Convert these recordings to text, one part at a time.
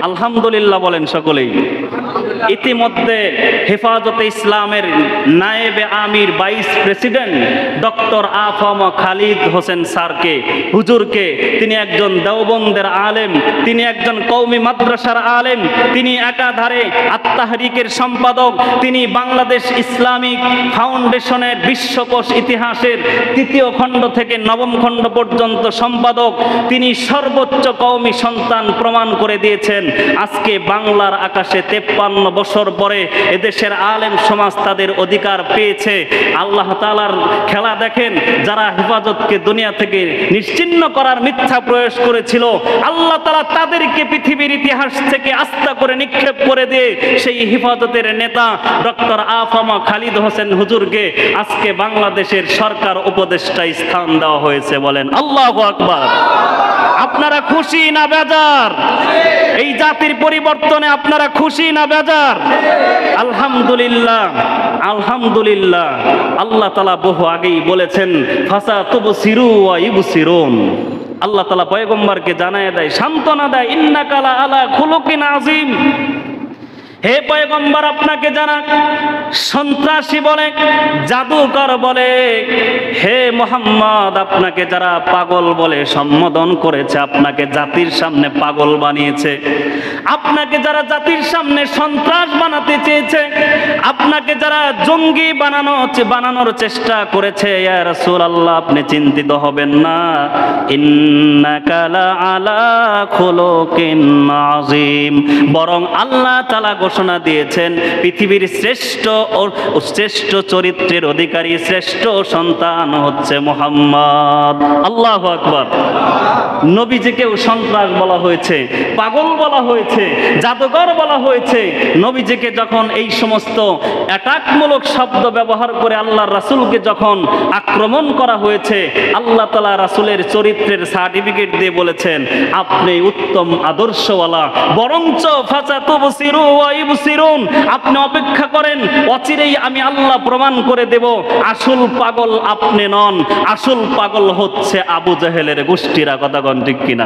আলহামদুলিল্লাহ বলেন সকলেই। ইতিমধ্যে হেফাজতে ইসলামের নায়েবে আমির vice president doctor AFM Khalid Hossain স্যারকে, হুজুরকে, তিনি একজন দেওবন্দের আলেম, তিনি একজন কওমি মাদ্রাসার আলেম, তিনি একাধারে আত-তাহরিকের সম্পাদক, তিনি বাংলাদেশ ইসলামিক ফাউন্ডেশনের বিশ্বকোষ ইতিহাসের ৩য় খণ্ড থেকে ৯ম খণ্ড পর্যন্ত সম্পাদক, তিনি সর্বোচ্চ কওমি সন্তান প্রমাণ করে দিয়েছেন। আজকে বাংলার আকাশে 53 বছর পরে এদেশের আলেম সমাজ তাদের অধিকার পেয়েছে। আল্লাহ তাআলার খেলা দেখেন, যারা হেফাজতকে দুনিয়া থেকে নিশ্চিহ্ন করার মিথ্যা প্রয়াস করেছিল, আল্লাহ তাআলা তাদেরকে পৃথিবীর ইতিহাস থেকে আস্থা করে নিক্ষেপ করে দিয়ে সেই হেফাজতের নেতা ডক্টর আফম খালিদ হোসেন হুজুরকে আজকে বাংলাদেশের সরকার উপদেষ্টা স্থান দেওয়া হয়েছে। বলেন আল্লাহু আকবার। আপনারা খুশি না বেজার? এই জাতির পরিবর্তনে আপনারা খুশি না বেজার? আলহামদুলিল্লাহ, আলহামদুলিল্লাহ। আল্লাহ তাআলা বহু আগেই বলেছেন, ফাসা তুবসিরু ওয়া ইবসিরুন। আল্লাহ তাআলা পয়গম্বরকে জানায় দেয়, সান্ত্বনা দেয়, ইন্নাকা লা আলা খুলুকিন আযীম। হে পয়গম্বর, আপনাকে যারা সন্ত্রাসী বলে, জাদুকর বলে, হে মুহাম্মদ আপনাকে যারা পাগল বলে সম্বোধন করেছে, আপনাকে জাতির সামনে পাগল বানিয়েছে, আপনাকে যারা জাতির সামনে সন্ত্রাস বানাতে চেয়েছে, আপনাকে যারা জঙ্গি বানানোর চেষ্টা করেছে, ইয়া রাসূলুল্লাহ আপনি চিন্তিত হবেন না, ইন্নাকা লা আলা খুলুকিন আযীম। বরং আল্লাহ তাআলা ঘোষণা দিয়েছেন পৃথিবীর শ্রেষ্ঠ চরিত্রের অধিকারী, শ্রেষ্ঠ সন্তান হচ্ছে মুহাম্মদ। আল্লাহু আকবার। নবীজিকেও সন্ত্রাস বলা হয়েছে, পাগল বলা হয়েছে, জাদুকর বলা হয়েছে। নবীজিকে যখন এই সমস্ত অ্যাটাকমূলক শব্দ ব্যবহার করে আল্লাহর রাসূলকে যখন আক্রমণ করা হয়েছে, আল্লাহ তাআলা রাসূলের চরিত্রের সার্টিফিকেট দিয়ে বলেছেন, আপনি উত্তম আদর্শওয়ালা, বরঞ্চ ফাসাতুবসিরু ওয়া ইবসিরুন, আপনি অপেক্ষা করেন, অচিরেই আমি আল্লাহ প্রমাণ করে দেব আসল পাগল আপনি নন, আসল পাগল হচ্ছে আবু জাহেলের গোষ্ঠীরা। কথা কোন ঠিক কিনা?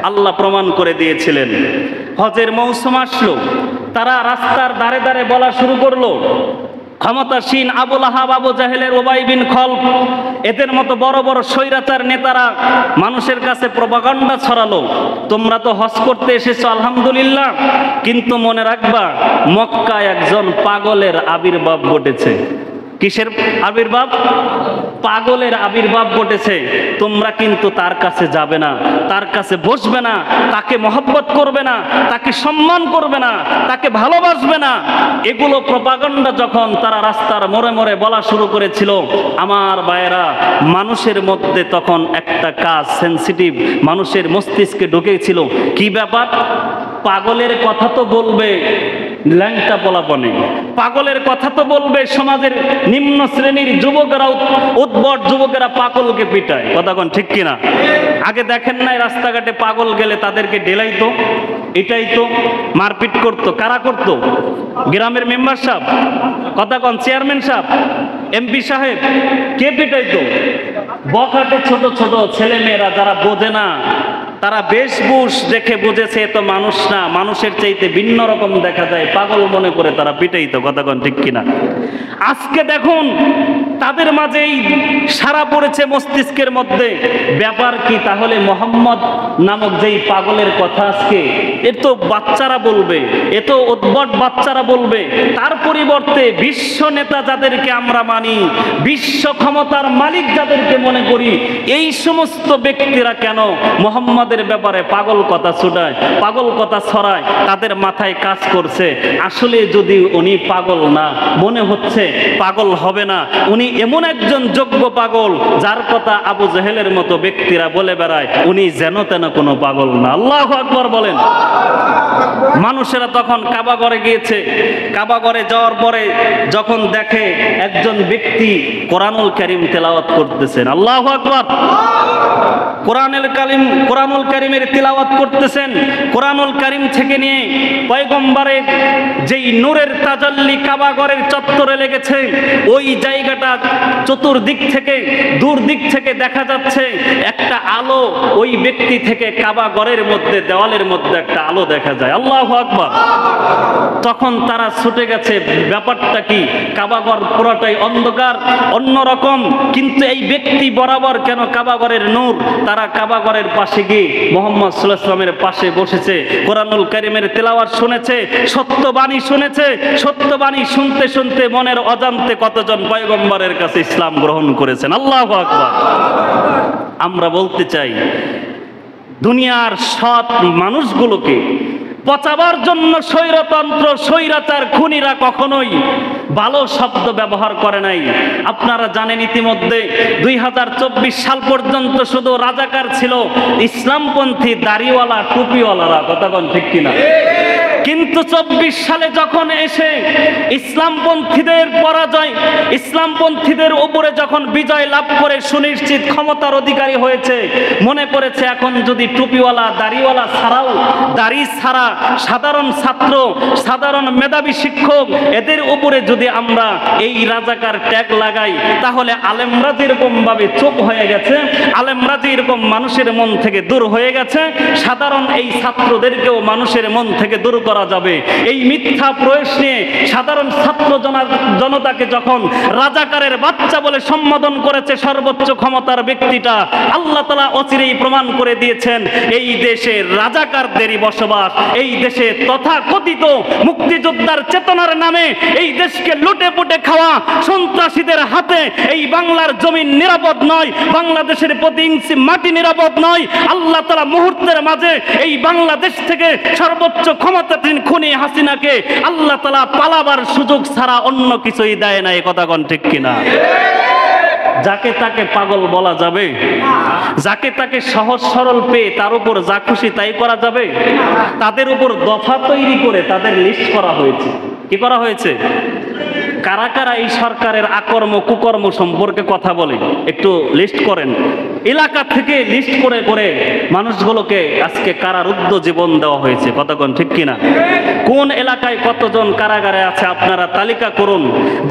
আল্লাহ প্রমাণ করে দিয়েছিলেন। হজের মৌসুম আসলো, তারা রাস্তার ধারে ধারে বলা শুরু করলো, ক্ষমতাসীন আবু লাহাব, আবু জাহেলের উবাই বিন খলফ, এদের মতো বড় বড় স্বৈরাচার নেতারা মানুষের কাছে প্রপাগান্ডা ছড়ালো, তোমরা তো হজ করতে এসেছো আলহামদুলিল্লাহ, কিন্তু মনে রাখবা মক্কায় একজন পাগলের আবির্ভাব ঘটেছে। কিসের আবির্ভাব? পাগলের আবির্ভাব ঘটেছে। তোমরা কিন্তু তার কাছে যাবে না, তার কাছে বসবে না, তাকে মহব্বত করবে না, তাকে সম্মান করবে না, তাকে ভালোবাসবে না। এগুলো প্রপাগান্ডা যখন তারা রাস্তার মোড়ে মোড়ে বলা শুরু করেছিল, আমার ভাইয়েরা, মানুষের মধ্যে তখন একটা কাজ সেন্সিটিভ মানুষের মস্তিষ্কে ঢুকেছিল। কি ব্যাপার? পাগলের কথা তো বলবে ল্যাংটা পোলাপনে, পাগলের কথা তো বলবে সমাজের নিম্ন শ্রেণীর যুবকেরা, উদ্ভট যুবকেরা পাগলকে পিটায়। কথা কোন ঠিক কিনা? আগে দেখেন নাই রাস্তাঘাটে পাগল গেলে তাদেরকে ডেলাইতো, এটাই তো মারপিট করতো। কারা করতো? গ্রামের মেম্বার সাহেব, কথা কোন চেয়ারম্যান সাহেব, এমপি সাহেব। কে পিটাইতো? বখাটে ছোট ছোট ছেলে মেয়েরা যারা বোঝে না, তারা বেশভূষ দেখে বুঝেছে এ তো মানুষ না, মানুষের চাইতে ভিন্ন রকম দেখা যায়, পাগল মনে করে তারা পিটাইতো। কথা কোন ঠিক কিনা? আজকে দেখুন তাদের মাঝেই সারা পড়েছে মস্তিষ্কের মধ্যে। ব্যাপার কি তাহলে? মোহাম্মদ নামক যেই পাগলের কথা আজকে এ তো বাচ্চারা বলবে, এ তো উদ্ভট বাচ্চারা বলবে, তার পরিবর্তে বিশ্ব নেতা যাদেরকে আমরা মানি, বিশ্ব ক্ষমতার মালিক যাদেরকে মনে করি, এই সমস্ত ব্যক্তিরা কেন মোহাম্মদের ব্যাপারে পাগল কথা ছুটায়, পাগল কথা ছড়ায়? তাদের মাথায় কাজ করছে আসলে যদি উনি পাগল না, মনে হচ্ছে পাগল হবে না, উনি এমন একজন যোগ্য পাগল যার কথা আবু জাহেলের মতো ব্যক্তিরা বলে বেড়ায় উনি যেন তেন কোনো পাগল না। আল্লাহু আকবার বলেন। মানুষেরা তখন কাবা ঘরে গিয়েছে। কাবা ঘরে যাওয়ার পরে যখন দেখে একজন ব্যক্তি কোরআনুল কারীম তেলাওয়াত করতেছেন, আল্লাহু আকবার, কোরআনুল কারীমের তেলাওয়াত করতেছেন। কোরআনুল কারীম থেকে নিয়ে পয়গম্বরের যেই নূরের তাজাল্লি কাবা ঘরের চত্বরে লেগেছে, ওই জায়গাটা চতুর্দিক থেকে দূর দিক থেকে দেখা যাচ্ছে একটা আলো, ওই ব্যক্তি থেকে কাবা ঘরের মধ্যে দেওয়ালের মধ্যে একটা আলো দেখা যায়, আল্লাহু আকবার। তখন তারা ছুটে গেছে, ব্যাপারটা কি? কাবা ঘর পুরোটাই অন্ধকার, অন্যরকম, কিন্তু এই ব্যক্তি বরাবর কেন কাবা ঘরের নূর। তারা কাবা ঘরের পাশে গিয়ে মুহাম্মদ সাল্লাল্লাহু আলাইহি ওয়াসাল্লামের পাশে বসেছে, কোরআনুল কারীমের তেলাওয়াত শুনেছে, সত্যবাণী শুনেছে। সত্যবাণী শুনতে শুনতে মনের অজান্তে কতজন পয়গম্বরের কাছে ইসলাম গ্রহণ করেছেন, আল্লাহু আকবার। আমরা বলতে চাই, দুনিয়ার সৎ মানুষগুলোকে পচাবার জন্য স্বৈরতন্ত্র, স্বৈরাচার, খুনিরা কখনোই ভালো শব্দ ব্যবহার করে নাই। আপনারা জানেন ইতিমধ্যে 2024 সাল পর্যন্ত শুধু রাজাকার ছিল ইসলামপন্থী দাড়িওয়ালা টুপিওয়ালারা, কথা কোন ঠিক কিনা? কিন্তু 24 সালে যখন এসে ইসলামপন্থীদের পরাজয়, ইসলামপন্থীদের উপরে যখন বিজয় লাভ করে সুনিশ্চিত ক্ষমতার অধিকারী হয়েছে, মনে করেছে এখন যদি টুপিওয়ালা দাড়িওয়ালা ছাড়াও, দাড়ি ছাড়া সাধারণ ছাত্র, সাধারণ মেধাবী শিক্ষক, এদের উপরে যদি আমরা এই রাজাকার ট্যাগ লাগাই, তাহলে আলেমরা যেরকম ভাবে চুপ হয়ে গেছে, আলেমরা যেরকম মানুষের মন থেকে দূর হয়ে গেছে, সাধারণ এই ছাত্রদেরকেও মানুষের মন থেকে দূর করা যাবে। এই মিথ্যা প্রয়াস নিয়ে সাধারণ ছাত্র জনতাকে যখন রাজাকারের বাচ্চা বলে সম্বোধন করেছে সর্বোচ্চ ক্ষমতার ব্যক্তিটা, আল্লাহ তাআলা অচিরেই প্রমাণ করে দিয়েছেন এই দেশে রাজাকারদেরই বসবাস। এই দেশে তথাকথিত মুক্তিযোদ্ধার চেতনার নামে এই দেশকে লুটে পুটে খাওয়া সন্ত্রাসীদের হাতে এই বাংলার জমিন নিরাপদ নয়, বাংলাদেশের প্রতি ইঞ্চি মাটি নিরাপদ নয়। আল্লাহ তাআলা মুহূর্তের মাঝে এই বাংলাদেশ থেকে সর্বোচ্চ ক্ষমতাধীন খুনি হাসিনাকে আল্লাহ তাআলা পালাবার সুযোগ ছাড়া অন্য কিছুই দেয় না, এই কথা কোন ঠিক কিনা? যাকে তাকে পাগল বলা যাবে? যাকে তাকে সহজ সরল পেয়ে তার উপর যা খুশি তাই করা যাবে? তাদের উপর দফা তৈরি করে তাদের লিস্ট করা হয়েছে। কি করা হয়েছে? কারা কারা এই সরকারের আকর্ম কুকর্ম সম্পর্কে কথা বলে একটু লিস্ট করেন। এলাকা থেকে লিস্ট করে করে মানুষগুলোকে আজকে কারারুদ্ধ জীবন দেওয়া হয়েছে, কতক্ষণ ঠিক কিনা? কোন এলাকায় কতজন কারাগারে আছে আপনারা তালিকা করুন।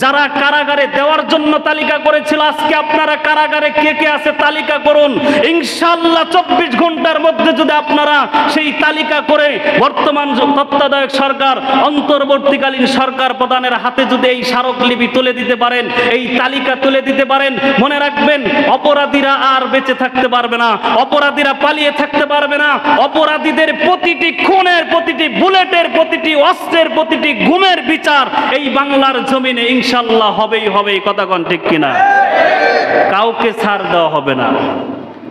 যারা কারাগারে দেওয়ার জন্য তালিকা করেছিল, আজকে আপনারা কারাগারে কে কে আছে তালিকা করুন। ইনশাআল্লাহ 24 ঘন্টার মধ্যে যদি আপনারা সেই তালিকা করে বর্তমান তত্ত্বাবধায়ক সরকার, অন্তর্বর্তীকালীন সরকার প্রধানের হাতে যদি এই স্মারকলিপি তুলে দিতে পারেন, এই তালিকা তুলে দিতে পারেন, মনে রাখবেন অপরাধীরা আর বেঁচে থাকতে পারবে না, অপরাধীরা পালিয়ে থাকতে পারবে না। অপরাধীদের প্রতিটি খুনের, প্রতিটি বুলেটের, প্রতিটি অস্ত্রের, প্রতিটি গুমের বিচার এই বাংলার জমিনে ইনশাআল্লাহ হবেই হবে, কথা কোন ঠিক কিনা? কাউকে ছাড় দেওয়া হবে না।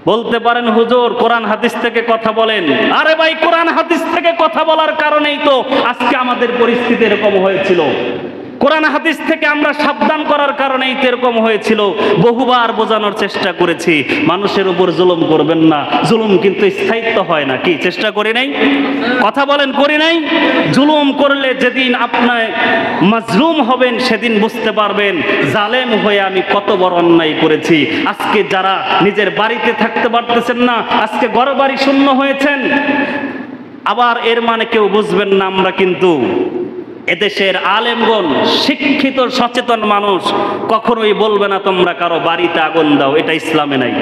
বলতে পারেন হুজুর কোরআন হাদিস থেকে কথা বলেন। আরে ভাই, কোরআন হাদিস থেকে কথা বলার কারণেই তো আজকে আমাদের পরিস্থিতি এরকম হয়েছিল। কোরআন হাদিস থেকে আমরা সাবধান করার কারণেই এরকম হয়েছিল। বহুবার বোঝানোর চেষ্টা করেছি, মানুষের উপর জুলুম করবেন না, জুলুম কিন্তু স্থায়িত্ব হয় না। কি চেষ্টা করি নাই? কথা বলেন, করি নাই? জুলুম করলে যেদিন আপনার মাজলুম হবেন সেদিন বুঝতে পারবেন জালেম হয়ে আমি কত বড় অন্যায় করেছি। আজকে যারা নিজের বাড়িতে থাকতে পারতেছেন না, আজকে ঘরবাড়ি শূন্য হয়েছেন, আবার এর মানে কেউ বুঝবেন না আমরা কিন্তু এদেশের আলেমগণ, শিক্ষিত সচেতন মানুষ কখনোই বলবে না তোমরা কারো বাড়িতে আগুন দাও, এটা ইসলামে নাই।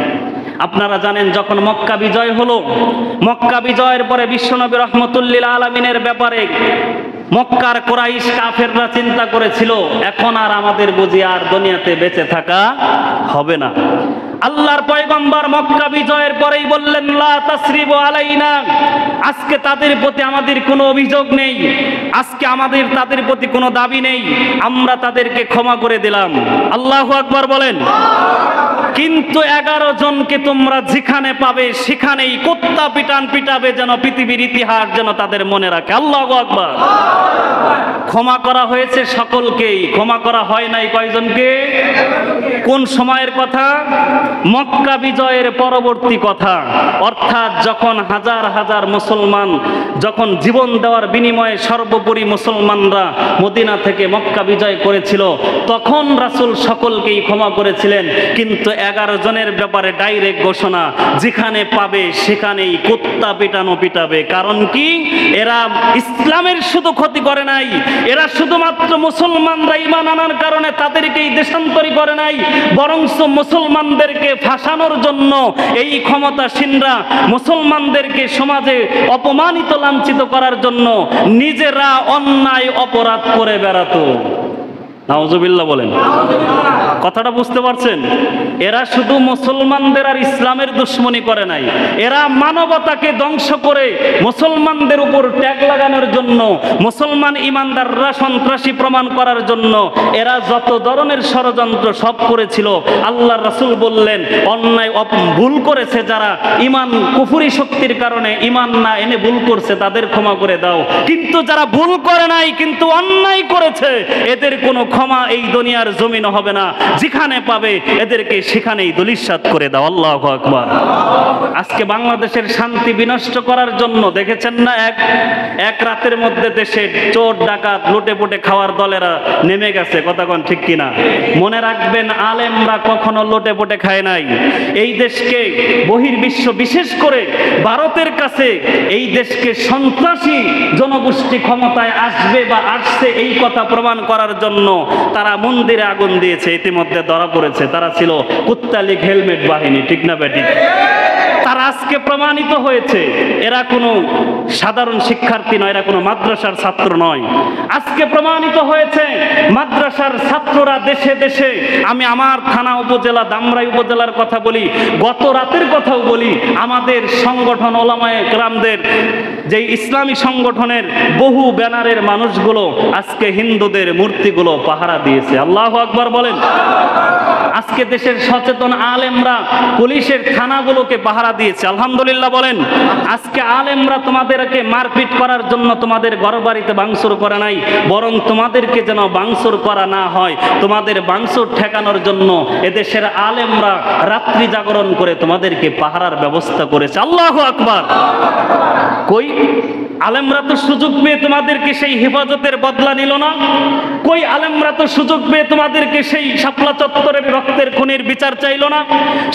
আপনারা জানেন যখন মক্কা বিজয় হলো, মক্কা বিজয়ের পরে বিশ্বনবী রাহমাতুল্লিল আলামিনের ব্যাপারে মক্কার কুরাইশ কাফেররা চিন্তা করেছিল এখন আর আমাদের বুঝি আর দুনিয়াতে বেঁচে থাকা হবে না। আল্লাহর পয়গম্বর মক্কা বিজয়ের পরেই বললেন লা তাসরিবু আলাইনা, আজকে তাদের প্রতি আমাদের কোনো অভিযোগ নেই, আজকে আমাদের তাদের প্রতি কোনো দাবি নেই, আমরা তাদেরকে ক্ষমা করে দিলাম। আল্লাহু আকবার বলেন। কিন্তু 11 জনকে তোমরা যেখানে পাবে সেখানেই কুত্তা পিটাবে, যেন পৃথিবীর ইতিহাস যেন তাদের মনে রাখে। আল্লাহু আকবার। ক্ষমা করা হয়েছে সকলকেই, ক্ষমা করা হয় নাই কয়জনকে? কোন সময়ের কথা? মক্কা বিজয়ের পরবর্তী কথা। অর্থাৎ যখন হাজার হাজার মুসলমান যখন জীবন দেওয়ার বিনিময়ে সর্বোপরি মুসলমানরা মদিনা থেকে মক্কা বিজয় করেছিল, তখন রাসূল সকলকেই ক্ষমা করেছিলেন। কিন্তু 11 জনের ব্যাপারে ডাইরেক্ট ঘোষণা, যেখানে পাবে সেখানেই কুত্তা পিটাবে। কারণ কি? এরা ইসলামের শুধু ক্ষতি করে নাই, এরা শুধুমাত্র মুসলমানরা ঈমান আনার কারণে তাদেরকেই দেশান্তরী করে নাই, বরঞ্চ মুসলমানদেরকে ফাঁসানোর জন্য এই ক্ষমতাসীনরা মুসলমানদেরকে সমাজে অপমানিত লাঞ্ছিত করার জন্য নিজেরা অন্যায় অপরাধ করে বেড়াতো। নাউজুবিল্লাহ বলেন। কথাটা বুঝতে পারছেন? এরা শুধু মুসলমানদের আর ইসলামের দুশ্মনী করে নাই, এরা মানবতাকে ধ্বংস করে মুসলমানদের উপর ট্যাগ লাগানোর জন্য, মুসলমান ইমানদাররা সন্ত্রাসী প্রমাণ করার জন্য এরা যত ধরনের ষড়যন্ত্র সব করেছিল। আল্লাহর রাসূল বললেন, অন্যায় ভুল করেছে যারা ইমান কুফরি শক্তির কারণে ইমান না এনে ভুল করছে তাদের ক্ষমা করে দাও, কিন্তু যারা ভুল করে নাই কিন্তু অন্যায় করেছে এদের কোনো ক্ষমা এই দুনিয়ার জমিন হবে না। যেখানে পাবে এদেরকে সেখানেই দলিশাত করে দাও। আল্লাহু আকবার। আজকে বাংলাদেশের শান্তি বিনষ্ট করার জন্য দেখেছেন না, এক রাতের মধ্যে দেশে চোর ডাকাত লুটে পুটে খাওয়ার দলেরা নেমে গেছে। কথা কোন ঠিক কিনা? মনে রাখবেন, আলেমরা কখনো লুটে পুটে খায় নাই। এই দেশকে বহির্বিশ্ব, বিশেষ করে ভারতের কাছে এই দেশকে সন্ত্রাসী জনগোষ্ঠী ক্ষমতায় আসবে বা আসছে এই কথা প্রমাণ করার জন্য তারা মন্দিরে আগুন দিয়েছে, ইতিমধ্যে ধরা পড়েছে। তারা ছিল কুত্তালিক হেলমেট বাহিনী, ঠিক না বেটি? তারা আজকে প্রমাণিত হয়েছে এরা কোনো সাধারণ শিক্ষার্থী নয়, এরা কোনো মাদ্রাসার ছাত্র নয়। আজকে প্রমাণিত হয়েছে মাদ্রাসার ছাত্ররা দেশে দেশে, আমি আমার থানা উপজেলা দামরাই উপজেলার কথা বলি, গত রাতের কথাও বলি, আমাদের সংগঠন ওলামায়ে কেরামদের যে ইসলামী সংগঠনের বহু ব্যানারের মানুষগুলো আজকে হিন্দুদের মূর্তিগুলো পাহারা দিয়েছে। আল্লাহু আকবার বলেন। আজকে দেশের সচেতন আলেমরা পুলিশের থানাগুলোকে পাহারা দিয়েছে। আলহামদুলিল্লাহ বলেন। আজকে আলেমরা তোমাদেরকে মারপিট করার জন্য তোমাদের ঘরবাড়িতে ভাঙচুর করে নাই, বরং তোমাদেরকে যেন ভাঙচুর করা না হয়, তোমাদের ভাঙচুর ঠেকানোর জন্য এদেশের আলেমরা রাত্রি জাগরণ করে তোমাদেরকে পাহারার ব্যবস্থা করেছে। আল্লাহু আকবার। কই আলেমরা তো সুযোগ পেয়ে তোমাদেরকে সেই হেফাজতের বদলা নিল না? কই আলেমরা তো সুযোগ পেয়ে তোমাদেরকে সেই শাপলা চত্বরের রক্তের খুনের বিচার চাইল না?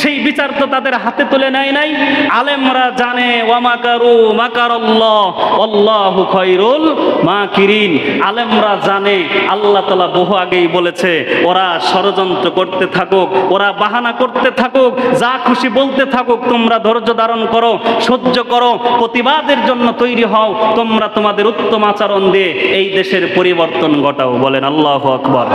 সেই বিচার তো তাদের হাতে তুলে নেয় নাই। আলেমরা জানে ওয়ামাকারু মাকারাল্লাহ আল্লাহু খায়রুল মাকিরিন। আলেমরা জানে আল্লাহ তাআলা বহু আগেই বলেছে, ওরা ষড়যন্ত্র করতে থাকুক, ওরা বাহানা করতে থাকুক, যা খুশি বলতে থাকুক, তোমরা ধৈর্য ধারণ করো, সহ্য করো, প্রতিবাদের জন্য তৈরি হও, তোমরা তোমাদের উত্তম আচরণ দিয়ে এই দেশের পরিবর্তন ঘটাও। বলেন আল্লাহু আকবার।